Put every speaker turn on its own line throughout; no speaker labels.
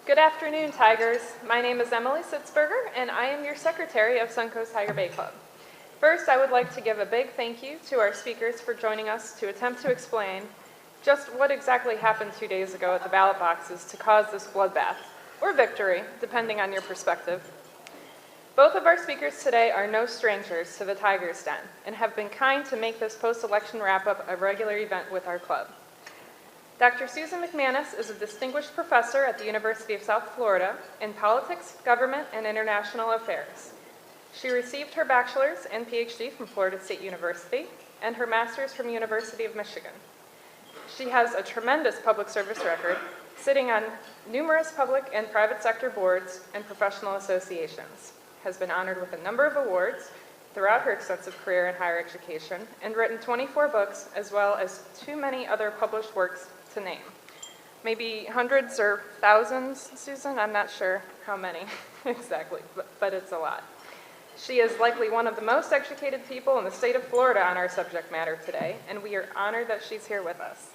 Good afternoon, Tigers. My name is Emily Sitzberger, and I am your secretary of Suncoast Tiger Bay Club. First, I would like to give a big thank you to our speakers for joining us to attempt to explain just what exactly happened 2 days ago at the ballot boxes to cause this bloodbath, or victory, depending on your perspective. Both of our speakers today are no strangers to the Tigers Den and have been kind to make this post-election wrap-up a regular event with our club. Dr. Susan McManus is a distinguished professor at the University of South Florida in politics, government, and international affairs. She received her bachelor's and PhD from Florida State University and her master's from University of Michigan. She has a tremendous public service record, sitting on numerous public and private sector boards and professional associations, has been honored with a number of awards throughout her extensive career in higher education, and written 24 books, as well as too many other published works to name. Maybe hundreds or thousands, Susan? I'm not sure how many exactly, but it's a lot. She is likely one of the most educated people in the state of Florida on our subject matter today, and we are honored that she's here with us.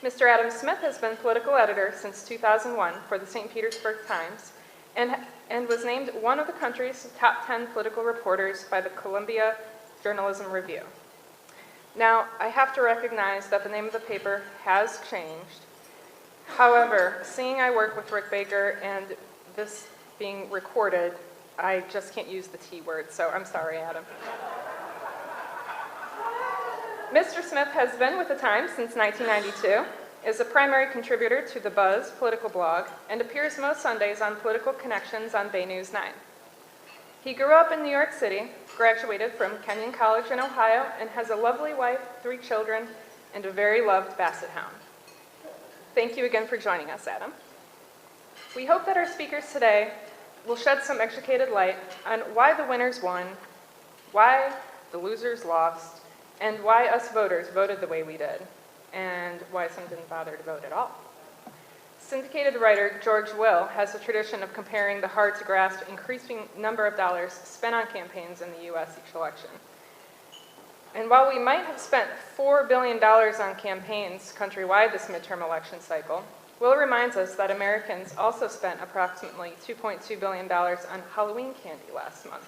Mr. Adam Smith has been political editor since 2001 for the St. Petersburg Times and was named one of the country's top 10 political reporters by the Columbia Journalism Review. Now, I have to recognize that the name of the paper has changed. However, seeing I work with Rick Baker and this being recorded, I just can't use the T word, so I'm sorry, Adam. Mr. Smith has been with the Times since 1992, is a primary contributor to The Buzz political blog, and appears most Sundays on Political Connections on Bay News 9. He grew up in New York City, graduated from Kenyon College in Ohio, and has a lovely wife, 3 children, and a very loved basset hound. Thank you again for joining us, Adam. We hope that our speakers today will shed some educated light on why the winners won, why the losers lost, and why us voters voted the way we did, and why some didn't bother to vote at all. Syndicated writer George Will has a tradition of comparing the hard-to-grasp increasing number of dollars spent on campaigns in the U.S. each election. And while we might have spent $4 billion on campaigns countrywide this midterm election cycle, Will reminds us that Americans also spent approximately $2.2 billion on Halloween candy last month.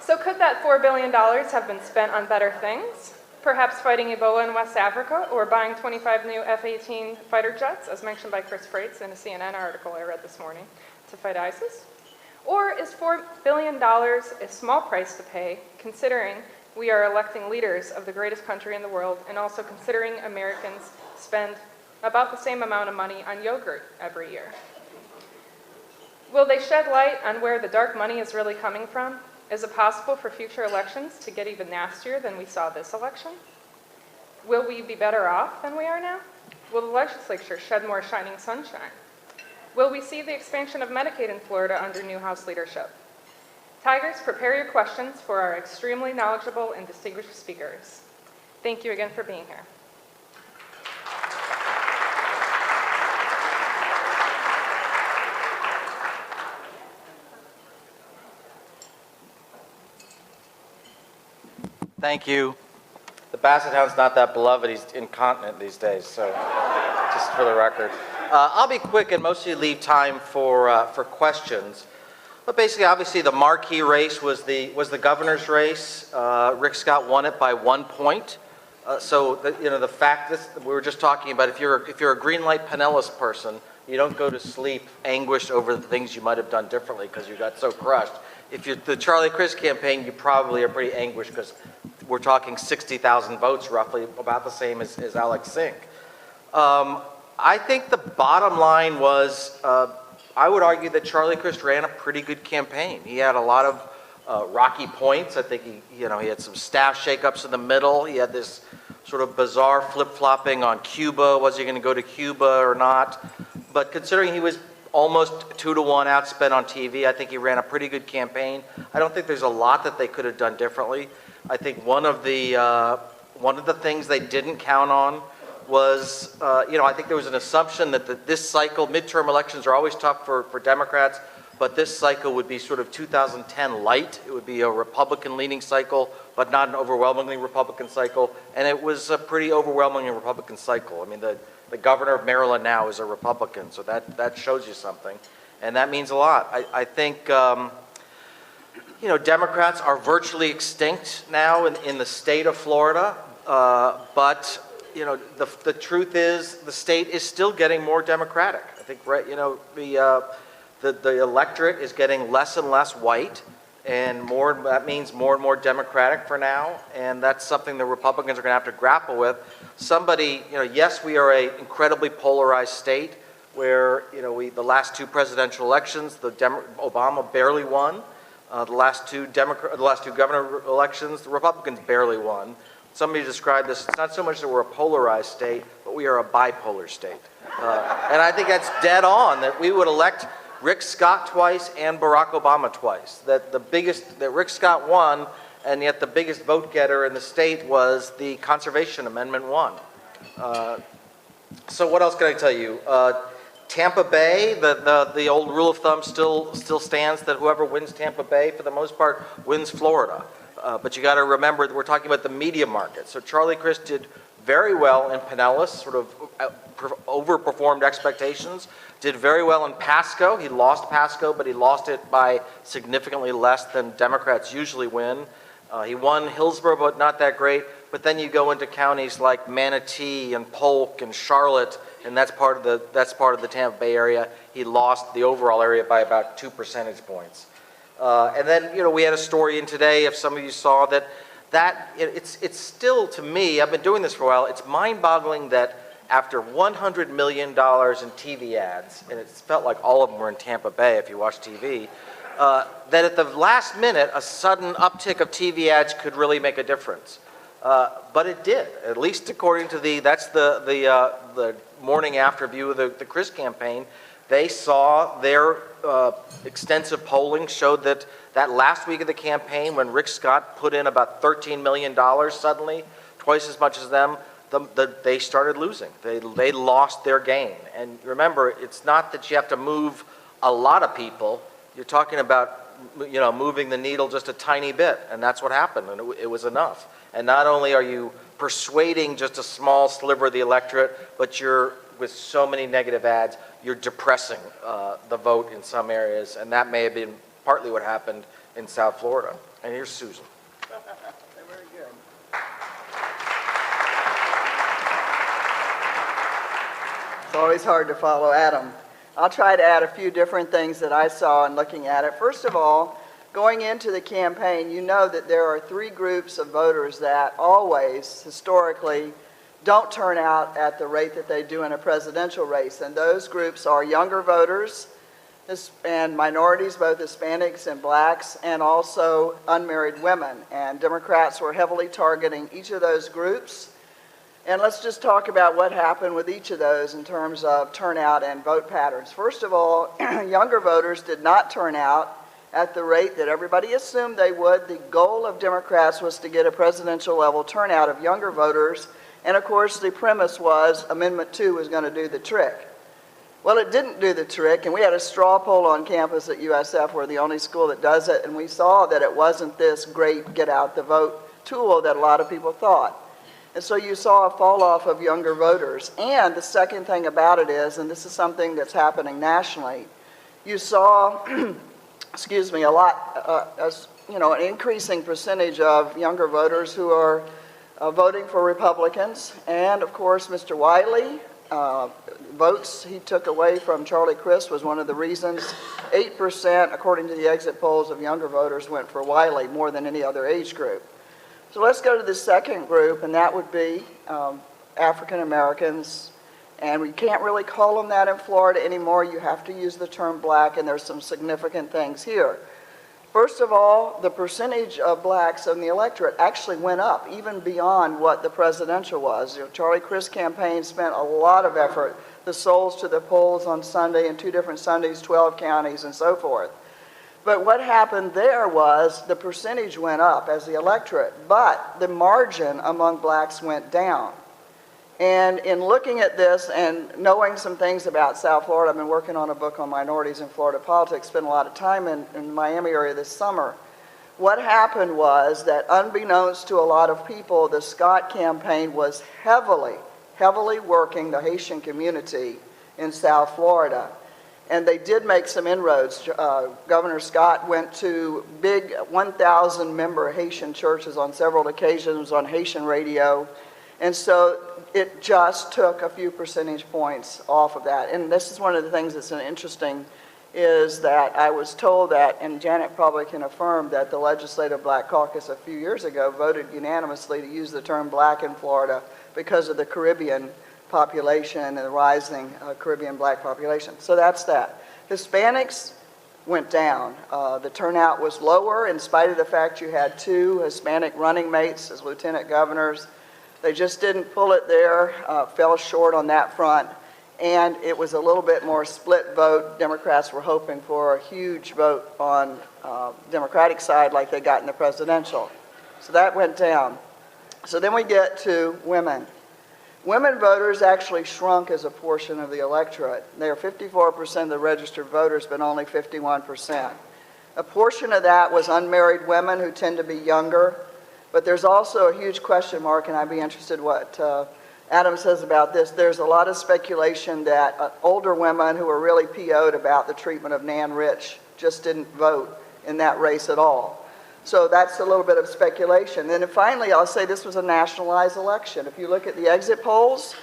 So could that $4 billion have been spent on better things? Perhaps fighting Ebola in West Africa, or buying 25 new F-18 fighter jets, as mentioned by Chris Freitz in a CNN article I read this morning, to fight ISIS? Or is $4 billion a small price to pay, considering we are electing leaders of the greatest country in the world, and also considering Americans spend about the same amount of money on yogurt every year? Will they shed light on where the dark money is really coming from? Is it possible for future elections to get even nastier than we saw this election? Will we be better off than we are now? Will the legislature shed more shining sunshine? Will we see the expansion of Medicaid in Florida under new House leadership? Tigers, prepare your questions for our extremely knowledgeable and distinguished speakers. Thank you again for being here.
Thank you. The basset hound's not that beloved. He's incontinent these days, so just for the record. I'll be quick, and most of you leave time for questions. But basically, obviously, the marquee race was the governor's race. Rick Scott won it by 1 point. The fact that we were just talking about, if you're a green light Pinellas person, you don't go to sleep anguished over the things you might have done differently because you got so crushed. If you're the Charlie Crist campaign, you probably are pretty anguished because we're talking 60,000 votes, roughly about the same as Alex Zink. I think the bottom line was, I would argue that Charlie Crist ran a pretty good campaign. He had a lot of rocky points. I think he had some staff shakeups in the middle. He had this sort of bizarre flip-flopping on Cuba. Was he going to go to Cuba or not? But considering he was almost 2-to-1 outspent on TV, I think he ran a pretty good campaign. I don't think there's a lot that they could have done differently. I think one of the things they didn't count on was, I think there was an assumption that this cycle, midterm elections are always tough for Democrats. but this cycle would be sort of 2010 light. It would be a Republican-leaning cycle, but not an overwhelmingly Republican cycle, and it was a pretty overwhelmingly Republican cycle. I mean, the governor of Maryland now is a Republican, so that shows you something, and that means a lot. I think, you know, Democrats are virtually extinct now in the state of Florida, but, you know, the truth is the state is still getting more Democratic. I think, right, you know, the electorate is getting less and less white, and that means more and more Democratic for now, and that's something the Republicans are going to have to grapple with. Somebody, you know, yes, we are an incredibly polarized state where, you know, the last two presidential elections, Obama barely won. The last two governor elections, the Republicans barely won. Somebody described this, it's not so much that we're a polarized state, but we are a bipolar state. And I think that's dead on, that we would elect Rick Scott twice and Barack Obama twice. That Rick Scott won, and yet the biggest vote getter in the state was the Conservation Amendment 1. So what else can I tell you? Tampa Bay, the old rule of thumb still stands that whoever wins Tampa Bay, for the most part, wins Florida. But you got to remember that we're talking about the media market. So Charlie Crist did very well in Pinellas, sort of overperformed expectations. Did very well in Pasco. He lost Pasco, but he lost it by significantly less than Democrats usually win. He won Hillsborough, but not that great. But then you go into counties like Manatee and Polk and Charlotte, and that's part of the Tampa Bay area. He lost the overall area by about 2 percentage points. And then, you know, we had a story in today, if some of you saw it's still, to me, I've been doing this for a while, it's mind-boggling that after $100 million in TV ads, and it felt like all of them were in Tampa Bay if you watch TV, that at the last minute, a sudden uptick of TV ads could really make a difference. But it did, at least according to the morning after view of the Crist campaign. They saw their extensive polling showed that last week of the campaign, when Rick Scott put in about $13 million suddenly, twice as much as them, they started losing. They lost their gain. And remember, it's not that you have to move a lot of people. You're talking about, you know, moving the needle just a tiny bit, and that's what happened, and it was enough. And not only are you persuading just a small sliver of the electorate, but you're, with so many negative ads, you're depressing the vote in some areas, and that may have been partly what happened in South Florida. And here's Susan.
Very good. It's always hard to follow Adam. I'll try to add a few different things that I saw in looking at it. First of all, going into the campaign, you know that there are three groups of voters that always, historically, don't turn out at the rate that they do in a presidential race. And those groups are younger voters and minorities, both Hispanics and blacks, and also unmarried women. And Democrats were heavily targeting each of those groups. And let's just talk about what happened with each of those in terms of turnout and vote patterns. First of all, younger voters did not turn out at the rate that everybody assumed they would. The goal of Democrats was to get a presidential level turnout of younger voters. And of course, the premise was Amendment 2 was going to do the trick. Well, it didn't do the trick, and we had a straw poll on campus at USF. We're the only school that does it, and we saw that it wasn't this great get-out-the-vote tool that a lot of people thought. And so you saw a fall-off of younger voters. And the second thing about it is, and this is something that's happening nationally, you saw, excuse me, an increasing percentage of younger voters who are voting for Republicans. And of course, Mr. Wiley, votes he took away from Charlie Crist was one of the reasons. 8%, according to the exit polls, of younger voters went for Wiley, more than any other age group. So let's go to the second group, and that would be African Americans. And we can't really call them that in Florida anymore. You have to use the term black, and there's some significant things here. First of all, the percentage of blacks in the electorate actually went up, even beyond what the presidential was. You know, Charlie Crist's campaign spent a lot of effort, the souls to the polls on Sunday, in 2 different Sundays, 12 counties, and so forth. But what happened there was the percentage went up as the electorate, but the margin among blacks went down. And in looking at this and knowing some things about South Florida, I've been working on a book on minorities in Florida politics, spent a lot of time in the Miami area this summer. What happened was that unbeknownst to a lot of people, the Scott campaign was heavily working the Haitian community in South Florida. And they did make some inroads. Governor Scott went to big 1,000 member Haitian churches on several occasions on Haitian radio. And so it just took a few percentage points off of that. And this is one of the things that's interesting, is that I was told that, and Janet probably can affirm, that the Legislative Black Caucus a few years ago voted unanimously to use the term black in Florida because of the Caribbean population and the rising Caribbean black population. So that's that. Hispanics went down. The turnout was lower in spite of the fact you had 2 Hispanic running mates as lieutenant governors. They just didn't pull it there, fell short on that front, and it was a little bit more split vote. Democrats were hoping for a huge vote on Democratic side like they got in the presidential. So that went down. So then we get to women. Women voters actually shrunk as a portion of the electorate. They are 54% of the registered voters, but only 51%. A portion of that was unmarried women who tend to be younger, but there's also a huge question mark, and I'd be interested what Adam says about this. There's a lot of speculation that older women who are really PO'd about the treatment of Nan Rich just didn't vote in that race at all. So that's a little bit of speculation. And then finally, I'll say this was a nationalized election. If you look at the exit polls,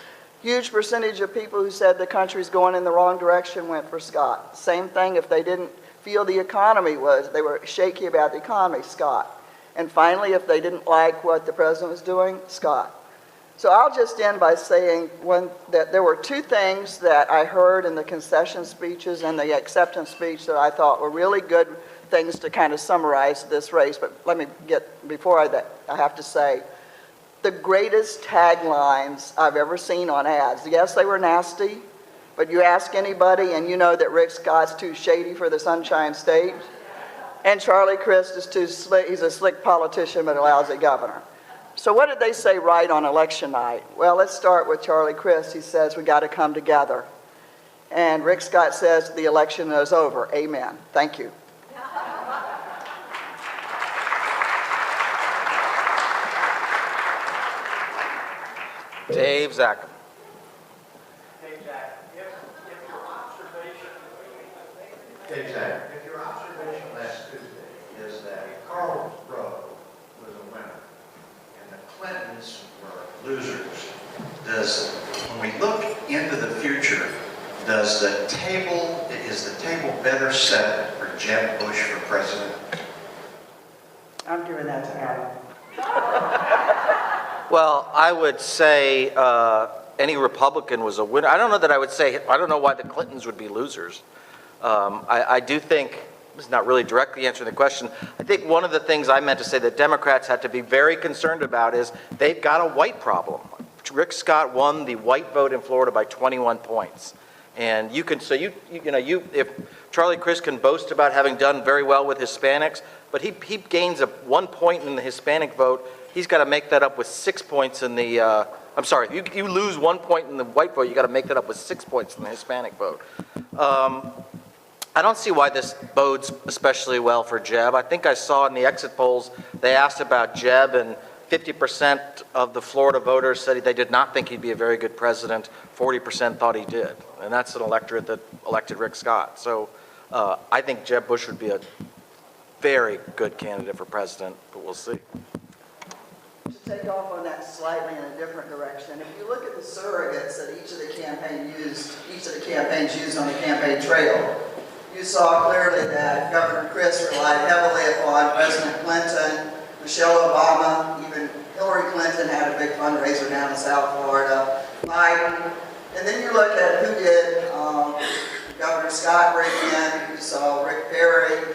huge percentage of people who said the country's going in the wrong direction went for Scott. Same thing if they didn't feel the economy was, they were shaky about the economy, Scott. And finally, if they didn't like what the president was doing, Scott. So I'll just end by saying that there were 2 things that I heard in the concession speeches and the acceptance speech that I thought were really good things to kind of summarize this race. But let me get, before I have to say, the greatest taglines I've ever seen on ads. Yes, they were nasty, but you ask anybody and you know that Rick Scott's too shady for the Sunshine State. And Charlie Crist is too slick. He's a slick politician, but a lousy governor. So what did they say right on election night? Well, let's start with Charlie Crist. He says, we got to come together. And Rick Scott says, the election is over. Amen. Thank you.
Dave Zackham.
Dave Zackham, if your observation last Tuesday is that Karl Rove was a winner and the Clintons were losers, when we look into the future, is the table better set for Jeb Bush for president?
I'm giving that to Adam.
Well, I would say any Republican was a winner. I don't know that I would say, I don't know why the Clintons would be losers. I do think, this is not really directly answering the question, I think one of the things I meant to say that Democrats had to be very concerned about is they've got a white problem. Rick Scott won the white vote in Florida by 21 points. And you can, so if Charlie Crist can boast about having done very well with Hispanics, but he gains 1 point in the Hispanic vote, he's got to make that up with 6 points in the, I'm sorry, you lose 1 point in the white vote, you got to make that up with 6 points in the Hispanic vote. I don't see why this bodes especially well for Jeb. I think I saw in the exit polls, they asked about Jeb, and 50% of the Florida voters said they did not think he'd be a very good president. 40% thought he did. And that's an electorate that elected Rick Scott. So I think Jeb Bush would be a very good candidate for president, but we'll see.
To take off on that slightly in a different direction, if you look at the surrogates that each of the campaigns used on the campaign trail, you saw clearly that Governor Crist relied heavily upon President Clinton, Michelle Obama, even Hillary Clinton had a big fundraiser down in South Florida, Biden. And then you look at who did Governor Scott bring in. You saw Rick Perry,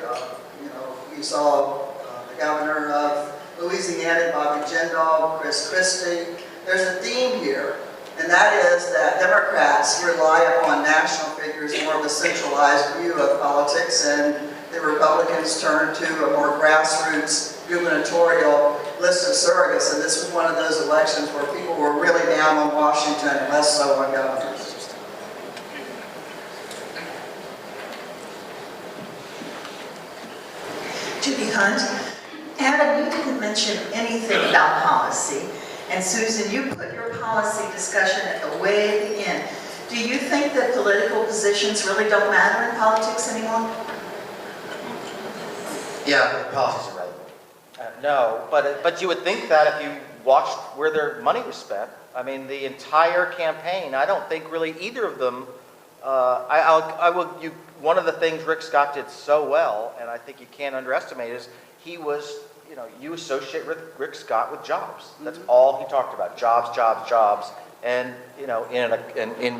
you saw the governor of Louisiana, Bobby Jindal, Chris Christie. There's a theme here, and that is that Democrats rely upon national figures, more of a centralized view of politics, and the Republicans turn to a more grassroots gubernatorial list of surrogates, and this was one of those elections where people were really down on Washington and less so on governors.
Judy Hunt. Adam, you didn't mention anything about policy, and Susan, you put your policy discussion at the way at the end. Do you think that political positions really don't matter in politics anymore?
Yeah, policies are relevant. No, but you would think that if you watched where their money was spent. I mean, the entire campaign, I don't think really either of them, one of the things Rick Scott did so well, and I think you can't underestimate, is he was, you associate Rick Scott with jobs. That's all he talked about, jobs, jobs, jobs. And,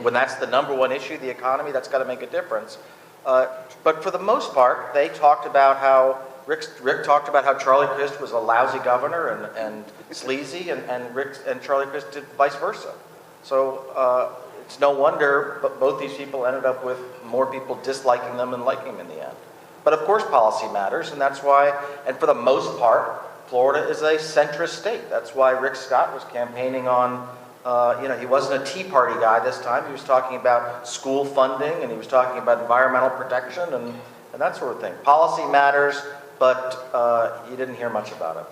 when that's the number one issue, the economy, that's got to make a difference. But for the most part, they talked about how, Rick talked about how Charlie Crist was a lousy governor and sleazy, and Charlie Crist did vice versa. So it's no wonder both these people ended up with more people disliking them and liking them in the end. But of course policy matters, and that's why, and for the most part, Florida is a centrist state. That's why Rick Scott was campaigning on, he wasn't a Tea Party guy this time. He was talking about school funding, and he was talking about environmental protection and that sort of thing. Policy matters, but you didn't hear much about it.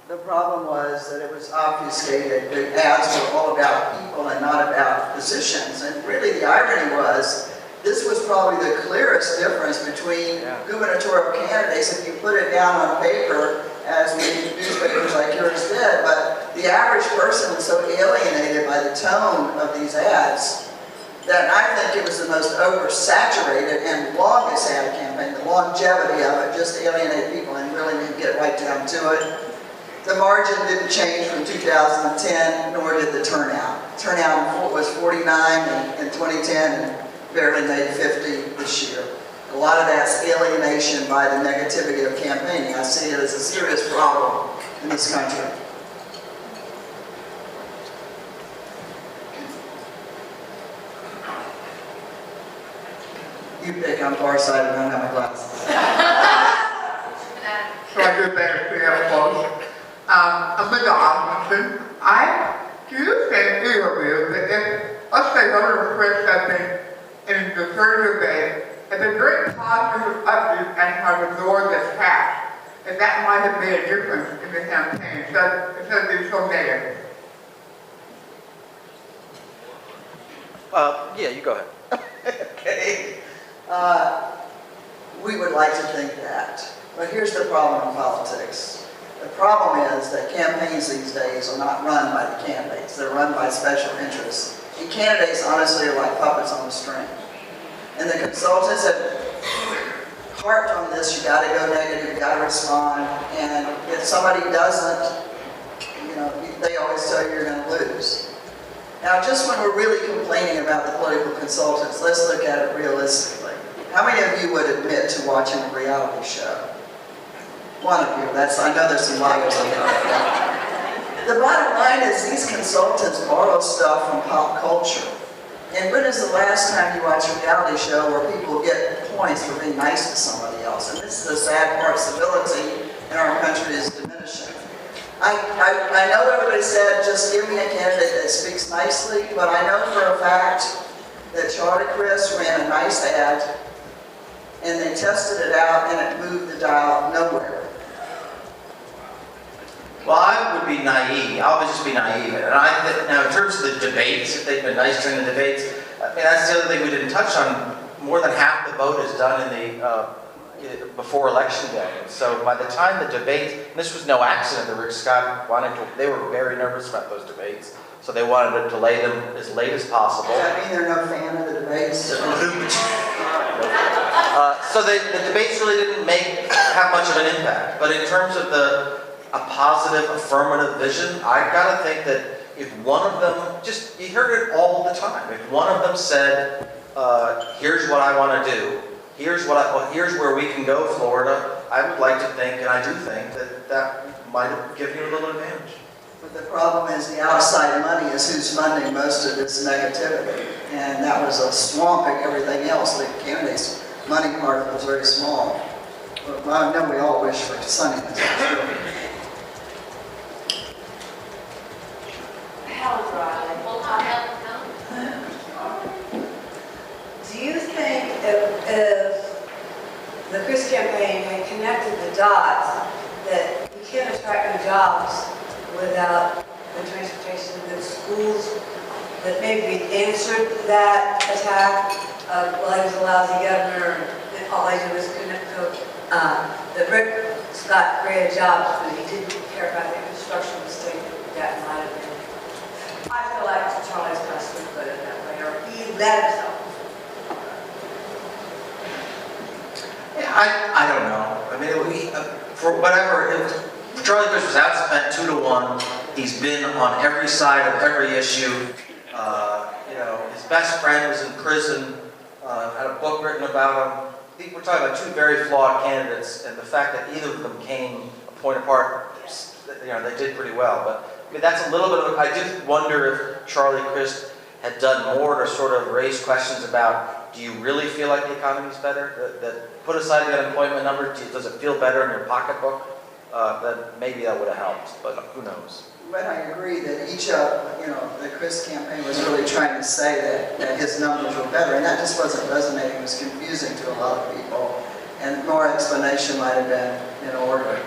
The problem was that it was obfuscated. The ads were all about people and not about positions. And really the irony was, this was probably the clearest difference between gubernatorial candidates if you put it down on paper, as we newspapers like yours did, but the average person was so alienated by the tone of these ads that I think it was the most oversaturated and longest ad campaign. The longevity of it just alienated people and really didn't get right down to it. The margin didn't change from 2010, nor did the turnout. Turnout was 49 in 2010 and barely made 50 this year. A lot of that's alienation by the negativity of campaigning. I see it as a serious problem in this country. You pick on far side and don't have my glasses.
So I do better to have folks. Linda Osmondson, I do think either that if, let's say, Governor Crist has been in the third debate, has been very positive upbeat and has ignored this tax, and that might have made a difference in the campaign instead of being so negative.
Yeah, you go ahead.
Okay. We would like to think that. But here's the problem in politics. The problem is that campaigns these days are not run by the candidates. They're run by special interests. And candidates, honestly, are like puppets on a string. And the consultants have harped on this. You got to go negative. You got to respond. And if somebody doesn't, they always tell you you're going to lose. Now, just when we're really complaining about the political consultants, let's look at it realistically. How many of you would admit to watching a reality show? One of you. I know there's some liars on there. The bottom line is these consultants borrow stuff from pop culture. And when is the last time you watch a reality show where people get points for being nice to somebody else? And this is the sad part. Civility in our country is diminishing. I know everybody said, just give me a candidate that speaks nicely, but I know for a fact that Charlie Crist ran a nice ad, and they tested it out, and it moved the dial nowhere.
Well, I would be naive. I would just be naive. And now, in terms of the debates, if they've been nice during the debates, I mean, that's the other thing we didn't touch on. More than half the vote is done in the before election day. And so by the time the debates, and this was no accident that Rick Scott they were very nervous about those debates, so they wanted to delay them as late as possible.
Does that mean they're no fan of the debates?
So the debates really didn't have much of an impact. But in terms of a positive, affirmative vision, I've got to think that if one of them, you heard it all the time, if one of them said, here's what I want to do, here's where we can go, Florida, I would like to think, and I do think, that might have given you a little advantage.
But the problem is the outside money is who's funding most of this negativity. And that was swamping everything else. The candidates' money part of it was very small. Well, I know we all wish for sunniness.
Chris campaign had connected the dots that you can't attract new jobs without good transportation, good schools, that maybe answered that attack. Well, he was a lousy governor, and all I did was connect to that Rick Scott created jobs, but he didn't care about the construction mistake that might have been. I feel like Charlie's kind of put it that way, or he let himself.
Yeah, I don't know. I mean, for whatever, Charlie Bush was outspent 2-1. He's been on every side of every issue. You know, his best friend was in prison, had a book written about him. We're talking about two very flawed candidates, and the fact that either of them came a point apart, you know, they did pretty well. But I mean, that's a little bit of. I do wonder if Charlie Crist had done more to sort of raise questions about, do you really feel like the economy's better? That put aside the unemployment number, does it feel better in your pocketbook? Then maybe that would have helped, but who knows?
But I agree that each of, you know, the Chris campaign was really trying to say that his numbers were better, and that just wasn't resonating. It was confusing to a lot of people, and more explanation might have been in order.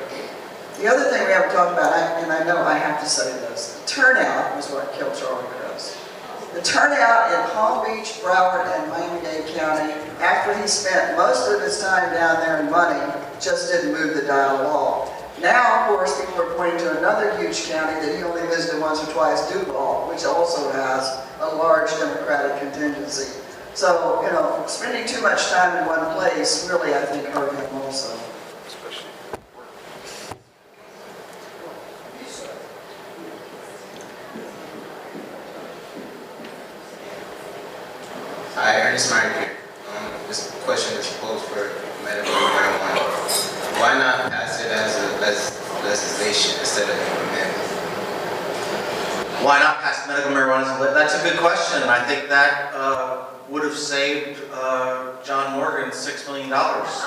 The other thing we haven't talked about, and I know I have to say this, the turnout was what killed Charlie Crist. The turnout in Palm Beach, Broward, and Miami-Dade County, after he spent most of his time down there in money, just didn't move the dial at all. Now, of course, people are pointing to another huge county that he only visited once or twice, Duval, which also has a large Democratic contingency. So, you know, spending too much time in one place really, I think, hurt him also.
Hi, Ernest Meyer here. This question is posed for medical marijuana. Why not pass it as a legislation instead of amendment?
Why not pass medical marijuana? That's a good question, and I think that would have saved John Morgan $6 million. That's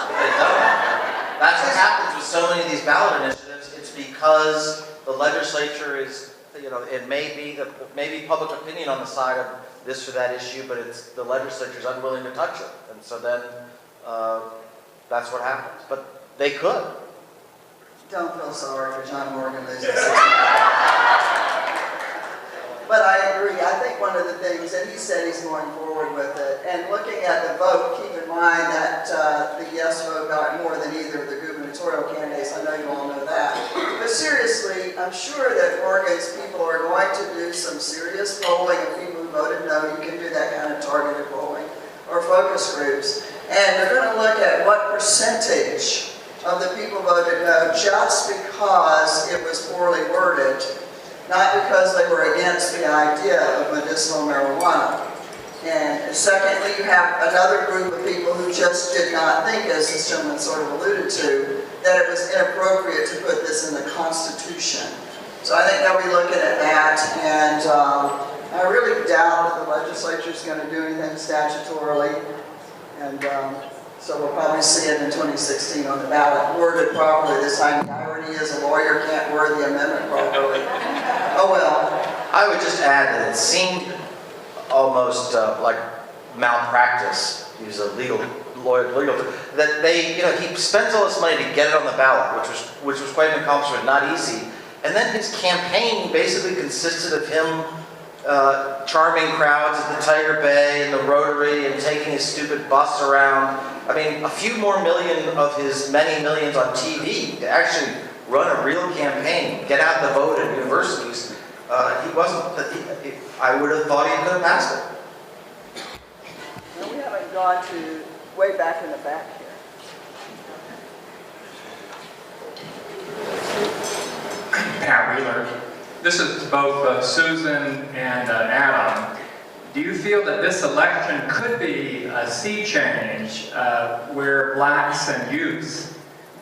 what happens with so many of these ballot initiatives. It's because the legislature is, you know, it may be public opinion on the side of this or that issue, but it's the legislature's unwilling to touch it, and so then that's what happens. But they could.
Don't feel sorry for John Morgan losing $6 million. But I agree. I think one of the things, and he said he's going forward with it, and looking at the vote, keep in mind that the yes vote got more than either of the gubernatorial candidates. I know you all know that. But seriously, I'm sure that Morgan's people are going to do some serious polling of people who voted no. You can do that kind of targeted polling or focus groups. And they're going to look at what percentage of the people voted no just because it was poorly worded, not because they were against the idea of medicinal marijuana. And secondly, you have another group of people who just did not think, as this gentleman sort of alluded to, that it was inappropriate to put this in the Constitution. So I think they'll be looking at that, and I really doubt that the legislature is going to do anything statutorily. And so we'll probably see it in 2016 on the ballot, worded properly this time. The irony is a lawyer can't word the amendment properly. Oh well.
I would just add that it seemed almost like malpractice, use a legal that they, you know, he spends all this money to get it on the ballot, which was quite an accomplishment, not easy. And then his campaign basically consisted of him charming crowds at the Tiger Bay and the Rotary and taking his stupid bus around. I mean, a few more million of his many millions on TV to actually run a real campaign, get out the vote at universities. He wasn't, I would have thought he could have passed it.
No, we haven't gone to way back in the back here.
Pat Wheeler. This is both Susan and Adam. Do you feel that this election could be a sea change where blacks and youths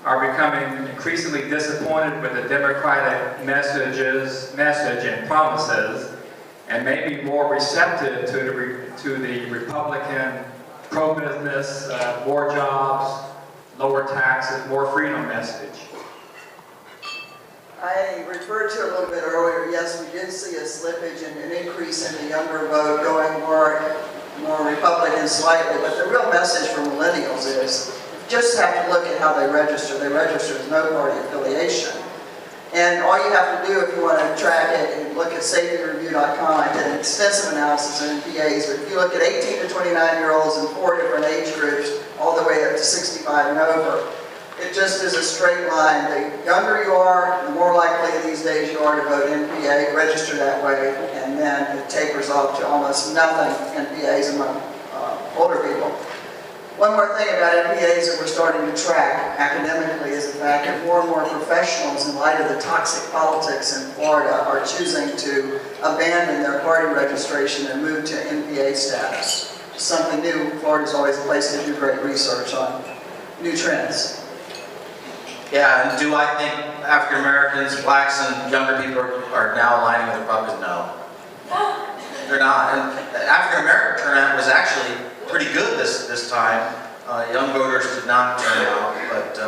are becoming increasingly disappointed with the Democratic message and promises, and maybe more receptive to the Republican pro-business, more jobs, lower taxes, more freedom message?
I referred to it a little bit earlier. Yes, we did see a slippage and an increase in the younger vote going more Republican slightly, but the real message for millennials is just have to look at how they register. They register as no party affiliation. And all you have to do if you want to track it and look at safetyreview.com, I did an extensive analysis of NPAs, but if you look at 18 to 29-year-olds in 4 different age groups, all the way up to 65 and over, it just is a straight line. The younger you are, the more likely these days you are to vote NPA, register that way, and then it tapers off to almost nothing NPAs among older people. One more thing about NPAs that we're starting to track academically is the fact that more and more professionals, in light of the toxic politics in Florida, are choosing to abandon their party registration and move to NPA status. Something new. Florida's always a place to do great research on new trends.
Yeah, and do I think African Americans, blacks, and younger people are now aligning with Republicans? No. They're not. And the African American turnout was actually pretty good this time. Young voters did not turn out, but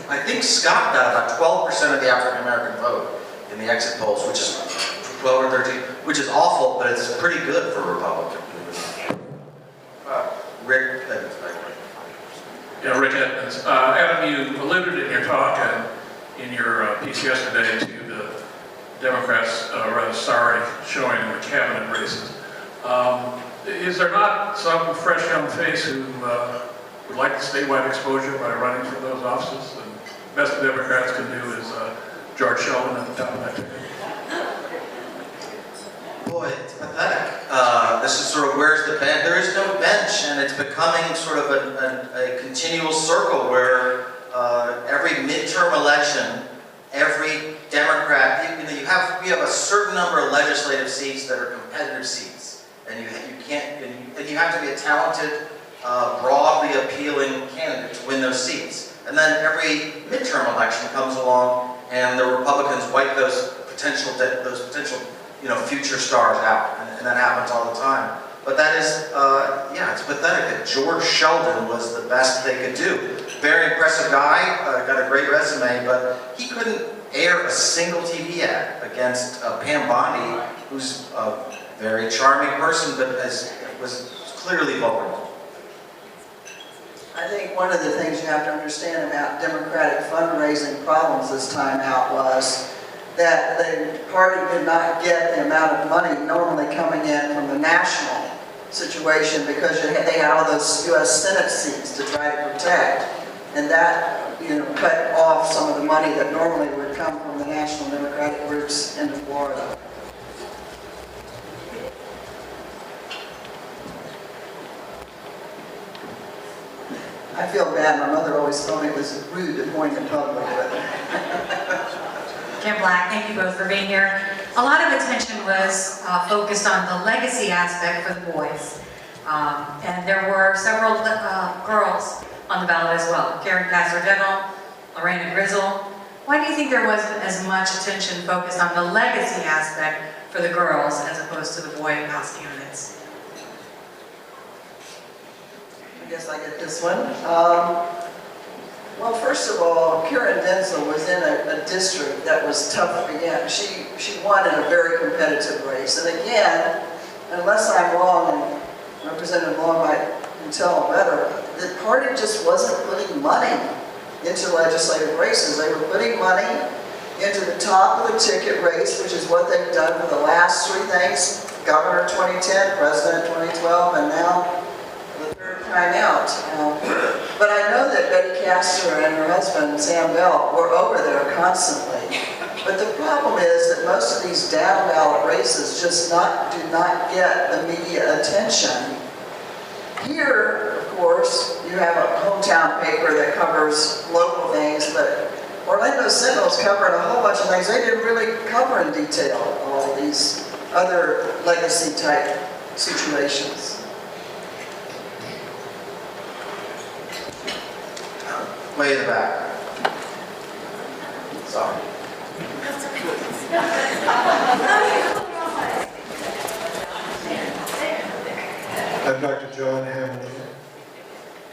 I think Scott got about 12% of the African American vote in the exit polls, which is 12 or 13, which is awful, but it's pretty good for a Republican. Rick Evans.
Yeah, Rick Evans. Adam, you alluded in your talk and in your piece yesterday to the Democrats rather sorry showing in the cabinet races. Is there not some fresh young face who would like the statewide exposure by running for those offices? And the best the Democrats can do is George Sheldon at the top of that ticket.
Boy, it's pathetic. This is sort of where's the bench? There is no bench, and it's becoming sort of a continual circle where every midterm election, every Democrat, you have a certain number of legislative seats that are competitive seats, and you have to be a talented, broadly appealing candidate to win those seats. And then every midterm election comes along, and the Republicans wipe those potential future stars out, and that happens all the time. But that is, it's pathetic that George Sheldon was the best they could do. Very impressive guy, got a great resume, but he couldn't air a single TV ad against Pam Bondi, who's a very charming person, but was clearly vulnerable.
I think one of the things you have to understand about Democratic fundraising problems this time out was that the party did not get the amount of money normally coming in from the national situation because they had all those U.S. Senate seats to try to protect, and that cut off some of the money that normally would come from the national Democratic groups into Florida. I feel bad. My mother always told me it was rude to point in public, but
Kim Black, thank you both for being here. A lot of attention was focused on the legacy aspect for the boys. And there were several girls on the ballot as well. Karen Castor-Dental, Lorena Grizzle. Why do you think there wasn't as much attention focused on the legacy aspect for the girls as opposed to the boy House candidates?
I guess I get this one. Well, first of all, Karen Denzel was in a district that was tough again. She won in a very competitive race. And again, unless I'm wrong, and Representative Long might tell better, the party just wasn't putting money into legislative races. They were putting money into the top of the ticket race, which is what they've done for the last three things: Governor 2010, President 2012, and now the third time out. But I know that Betty Castor and her husband, Sam Bell, were over there constantly. But the problem is that most of these down ballot races just do not get the media attention. Here, of course, you have a hometown paper that covers local things, but Orlando Sentinel's covering a whole bunch of things. They didn't really cover in detail all these other legacy type situations.
Way in the back. Sorry.
I'm Dr. John Hamilton.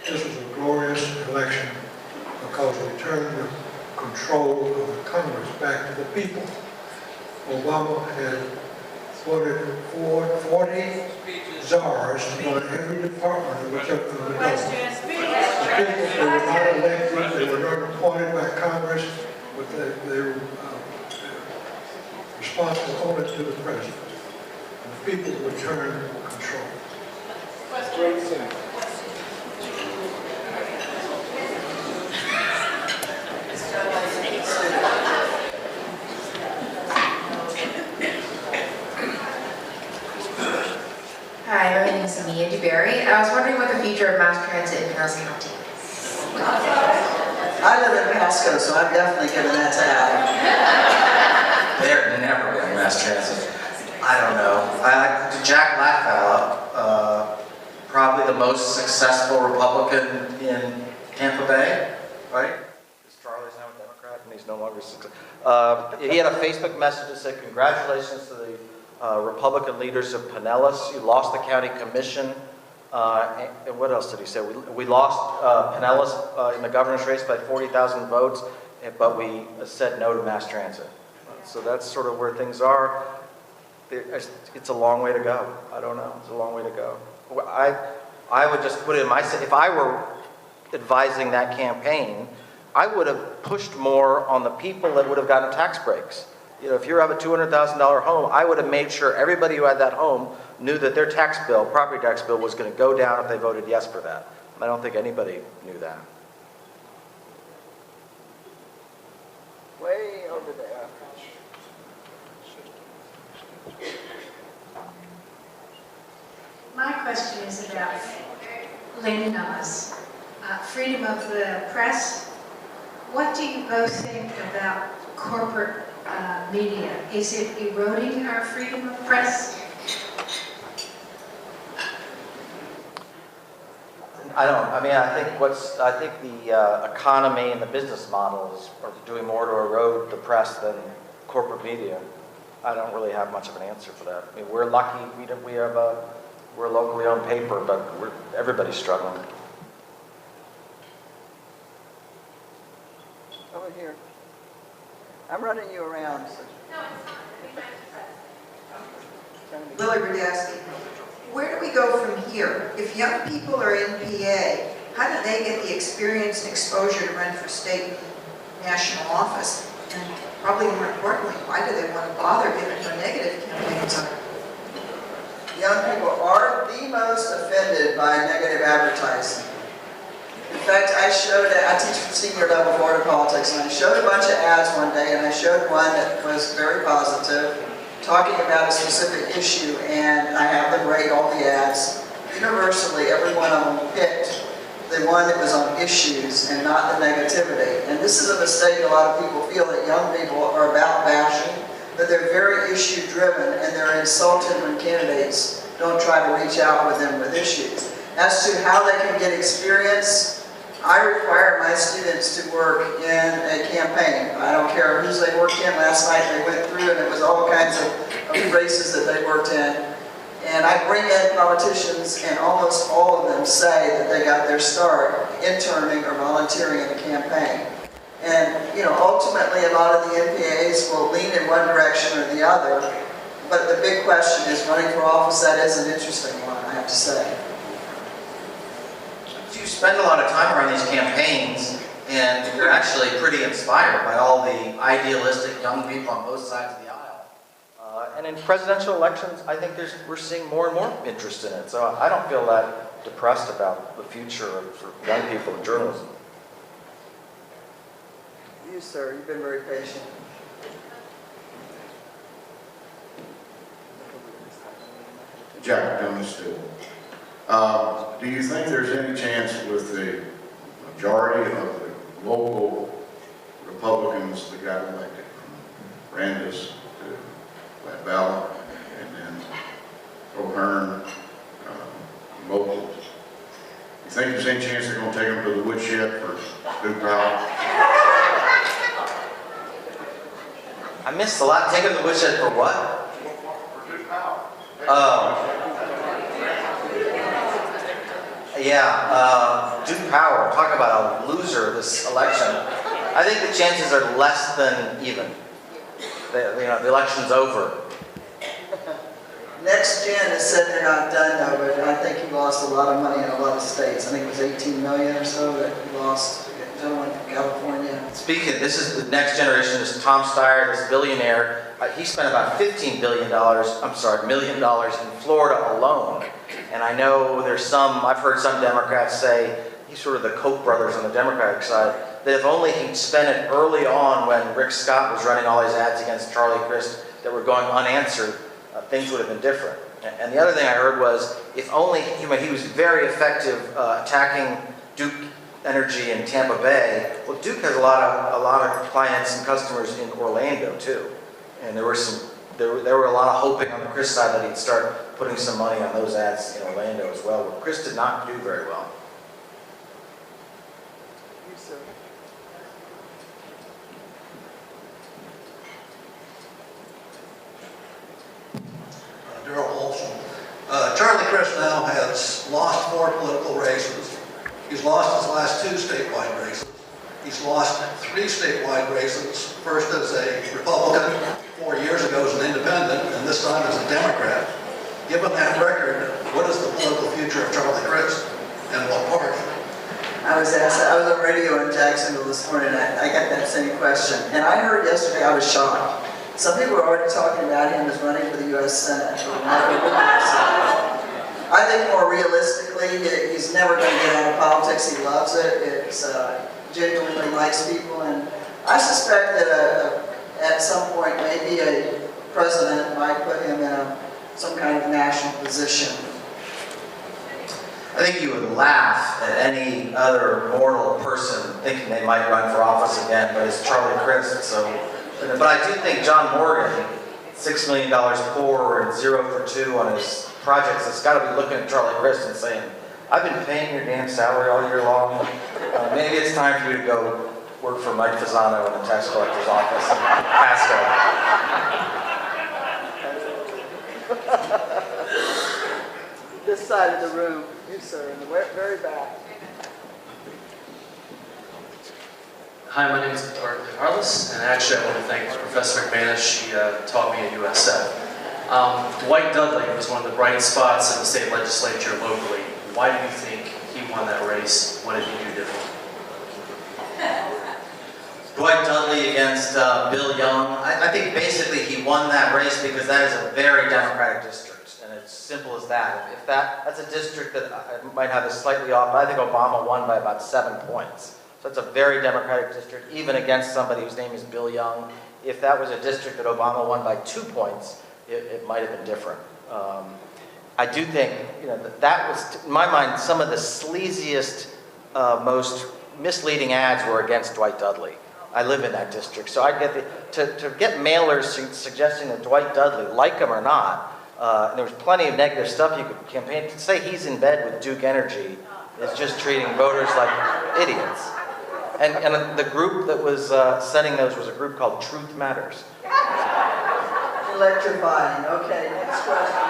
This was a glorious election because we returned the control of the Congress back to the people. Obama had appointed 40 czars to run every department of the government. The people who were not elected, they were not appointed by Congress, but they were responsible only to the president. And the people returned control. Great thing.
Hi, my name is Mia DeBerry. I was wondering what the future of mass transit in Pinellas County is.
I live in Pasco, so I'm definitely giving that to Adam.
They're never going to mass transit. I don't know. Jack Latvala, probably the most successful Republican in Tampa Bay, right? Because Charlie's now a Democrat and he's no longer successful. He had a Facebook message that said, congratulations to the Republican leaders of Pinellas. You lost the county commission. And what else did he say? We lost Pinellas in the governor's race by 40,000 votes, but we said no to mass transit. So that's sort of where things are. It's a long way to go. I don't know. It's a long way to go. I would just put it in my, if I were advising that campaign, I would have pushed more on the people that would have gotten tax breaks. You know, if you have a $200,000 home, I would have made sure everybody who had that home knew that their tax bill, property tax bill, was going to go down if they voted yes for that. I don't think anybody knew that.
Way over there.
My question is about Leonard's freedom of the press. What do you both think about corporate media? Is it eroding our freedom of press?
I think the economy and the business models are doing more to erode the press than corporate media. I don't really have much of an answer for that. I mean, we're lucky. We're a locally owned paper, but everybody's struggling.
Over here. I'm running you around. So.
Lily Radowski, where do we go from here? If young people are in PA, how do they get the experience and exposure to run for state and national office? And probably more importantly, why do they want to bother given how negative campaigns are?
Young people are the most offended by negative advertising. In fact, I teach senior level Florida politics, and I showed a bunch of ads one day, and I showed one that was very positive, talking about a specific issue, and I have them rate all the ads. Universally, every one of them picked the one that was on issues and not the negativity. And this is a mistake a lot of people feel, that young people are about bashing, but they're very issue driven, and they're insulted when candidates don't try to reach out with them with issues. As to how they can get experience, I require my students to work in a campaign. I don't care whose they worked in. Last night they went through and it was all kinds of races that they worked in. And I bring in politicians, and almost all of them say that they got their start interning or volunteering in a campaign. And, you know, ultimately a lot of the NPAs will lean in one direction or the other. But the big question is running for office. That is an interesting one, I have to say.
You spend a lot of time around these campaigns, and you're actually pretty inspired by all the idealistic young people on both sides of the aisle. And in presidential elections, I think we're seeing more and more interest in it. So I don't feel that depressed about the future of young people in journalism.
You, sir, you've been very patient.
Jack Jonas too. Do you think there's any chance with the majority of the local Republicans that got elected, from Randus to Latvala, and then O'Hearn, Mokel, you think there's any chance they're going to take them to the woodshed for Duke Powell?
I missed a lot. Take them to the woodshed for what?
For Duke Powell.
Yeah, Duke Power, talk about a loser this election. I think the chances are less than even. The election's over.
Next Gen has said they're not done though, but I think he lost a lot of money in a lot of states. I think it was 18 million or so that he lost. A gentleman from California.
Speaking of, this is the next generation, this is Tom Steyer, this billionaire. He spent about $15 billion, million dollars in Florida alone. And I know there's some, I've heard some Democrats say, he's sort of the Koch brothers on the Democratic side, that if only he'd spent it early on when Rick Scott was running all his ads against Charlie Crist that were going unanswered, things would have been different. And the other thing I heard was, if only, he was very effective attacking Duke Energy in Tampa Bay. Well, Duke has a lot of clients and customers in Orlando too. And there were a lot of hoping on the Crist side that he'd start putting some money on those ads in Orlando as well. But Crist did not do very well.
Charlie Crist now has lost 4 political races. He's lost his last 2 statewide races. He's lost 3 statewide races, first as a Republican, 4 years ago as an independent, and this time as a Democrat. Given that record, what is the political future of Charlie Crist and what party?
I was on radio in Jacksonville this morning, and I got that same question. And I heard yesterday, I was shocked. Some people were already talking about him as running for the U.S. Senate. I think more realistically, he's never going to get out of politics. He loves it. It's genuinely likes people. And I suspect that at some point, maybe a president might put him in some kind of national position.
I think you would laugh at any other mortal person thinking they might run for office again, but it's Charlie Crist, so. But I do think John Morgan, $6 million poor and 0 for 2 on his projects, has got to be looking at Charlie Crist and saying, I've been paying your damn salary all year long. Maybe it's time for you to go work for Mike Fasano in the tax collector's office in Pasco.
This side of the room, you sir, in the very back.
Hi, my name is Art Carlos, and actually I want to thank Professor McManus. She taught me at USF. Dwight Dudley was one of the bright spots in the state legislature locally. Why do you think he won that race? What did he do differently?
Dwight Dudley against Bill Young. I think basically he won that race because that is a very Democratic district, and it's simple as that. If that's a district that I might have this slightly off, but I think Obama won by about 7 points. So it's a very Democratic district, even against somebody whose name is Bill Young. If that was a district that Obama won by 2 points, it might have been different. I do think, that was, in my mind, some of the sleaziest, most misleading ads were against Dwight Dudley. I live in that district, so I get to get mailers suggesting that Dwight Dudley, like him or not, and there was plenty of negative stuff you could campaign. To say he's in bed with Duke Energy is just treating voters like idiots. And the group that was setting those was a group called Truth Matters.
Electrifying. Okay, next question.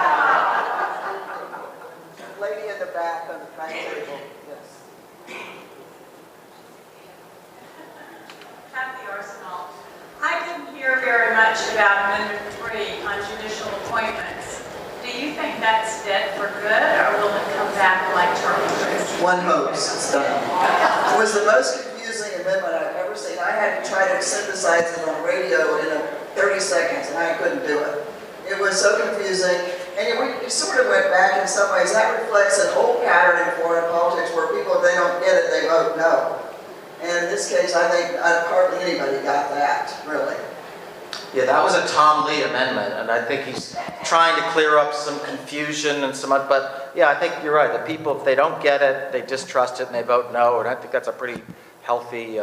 Lady in the back on the back table. Yes.
Kathy Arsenal. I didn't hear very much about Amendment 3 on judicial appointments. Do you think that's dead for good, or will it come back like Charlie Crist?
One hopes it's done. It was the most confusing amendment I've ever seen. I had to try to synthesize it on radio in 30 seconds, and I couldn't do it. It was so confusing, and it sort of went back in some ways. That reflects an old pattern in foreign politics where people, if they don't get it, they vote no. And in this case, I think hardly anybody got that, really.
Yeah, that was a Tom Lee amendment, and I think he's trying to clear up some confusion and some, but yeah, I think you're right. The people, if they don't get it, they distrust it and they vote no, and I think that's a pretty healthy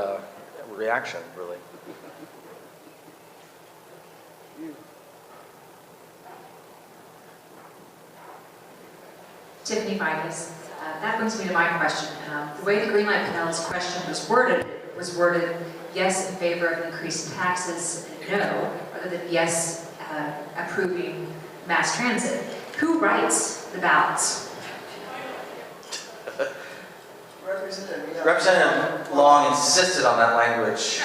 reaction, really.
Tiffany Vigas. That brings me to my question. The way the Greenlight panel's question was worded yes in favor of increased taxes, and no, rather than yes approving mass transit. Who writes the ballots?
Representative Long insisted on that language.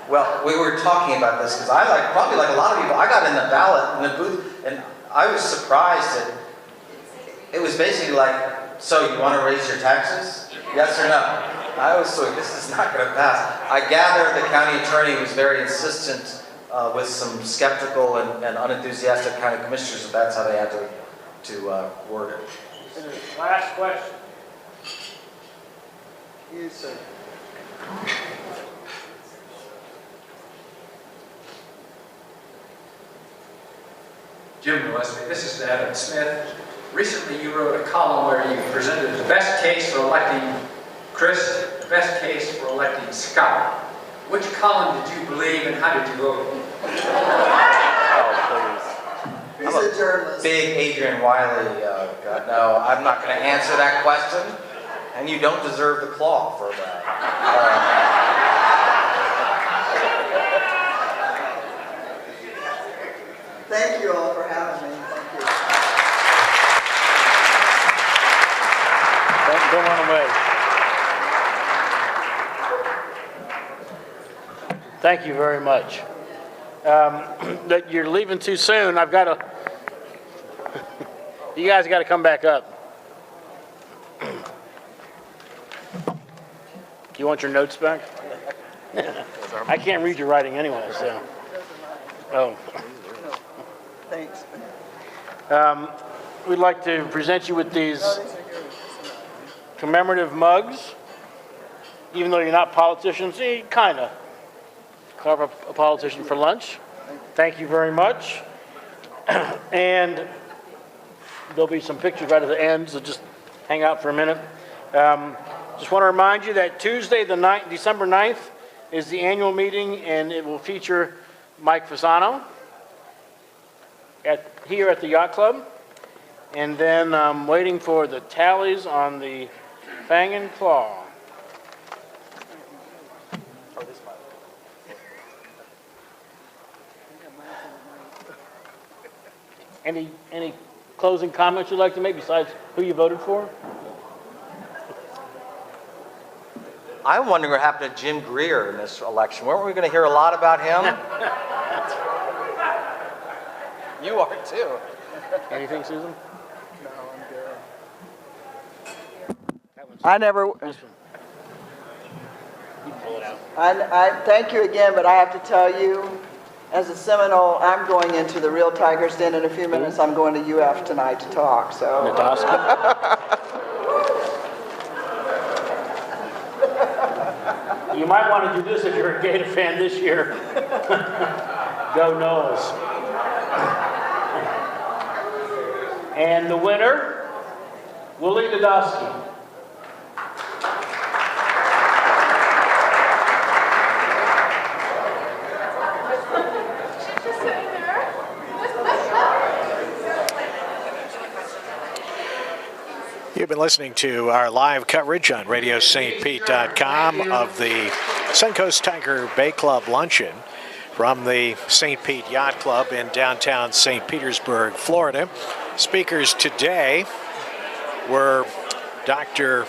Well, we were talking about this because probably like a lot of people, I got in the ballot in the booth and I was surprised that it was basically like, so you want to raise your taxes? Yes or no? I was like, this is not going to pass. I gather the county attorney was very insistent with some skeptical and unenthusiastic county commissioners that that's how they had to word it.
Last question.
You, sir.
Jim Gillespie, this is Adam Smith. Recently you wrote a column where you presented the best case for electing Chris, the best case for electing Scott. Which column did you believe and how did you vote?
Oh, please.
He's a journalist.
Big Adrian Wiley. God, no, I'm not going to answer that question. And you don't deserve the claw for that.
Thank you all for having me. Thank you.
Don't run away. Thank you very much. That you're leaving too soon. I've got to. You guys got to come back up. You want your notes back? I can't read your writing anyway, so. Oh.
Thanks.
We'd like to present you with these commemorative mugs. Even though you're not politicians, you kind of carve up a politician for lunch. Thank you very much. And there'll be some pictures right at the end, so just hang out for a minute. Just want to remind you that Tuesday, December 9th, is the annual meeting, and it will feature Mike Fasano here at the Yacht Club. And then I'm waiting for the tallies on the Fang and Claw. Any closing comments you'd like to make besides who you voted for?
I'm wondering what happened to Jim Greer in this election. Weren't we going to hear a lot about him? You are too.
Anything, Susan?
No, I'm good. I never. I thank you again, but I have to tell you, as a Seminole, I'm going into the real Tiger's Den in a few minutes. I'm going to UF tonight to talk. So.
You might want to do this if you're a Gator fan this year. Go Noles. And the winner, Willie Dudowski.
You've been listening to our live coverage on RadioSt.Pete.com of the Suncoast Tiger Bay Club Luncheon from the St. Pete Yacht Club in downtown St. Petersburg, Florida. Speakers today were Dr.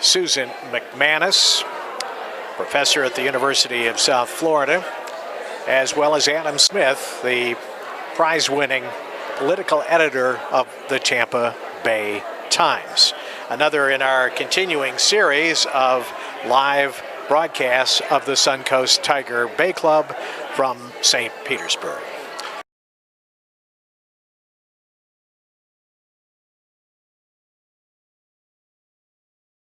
Susan McManus, professor at the University of South Florida, as well as Adam Smith, the prize-winning political editor of the Tampa Bay Times. Another in our continuing series of live broadcasts of the Suncoast Tiger Bay Club from St. Petersburg.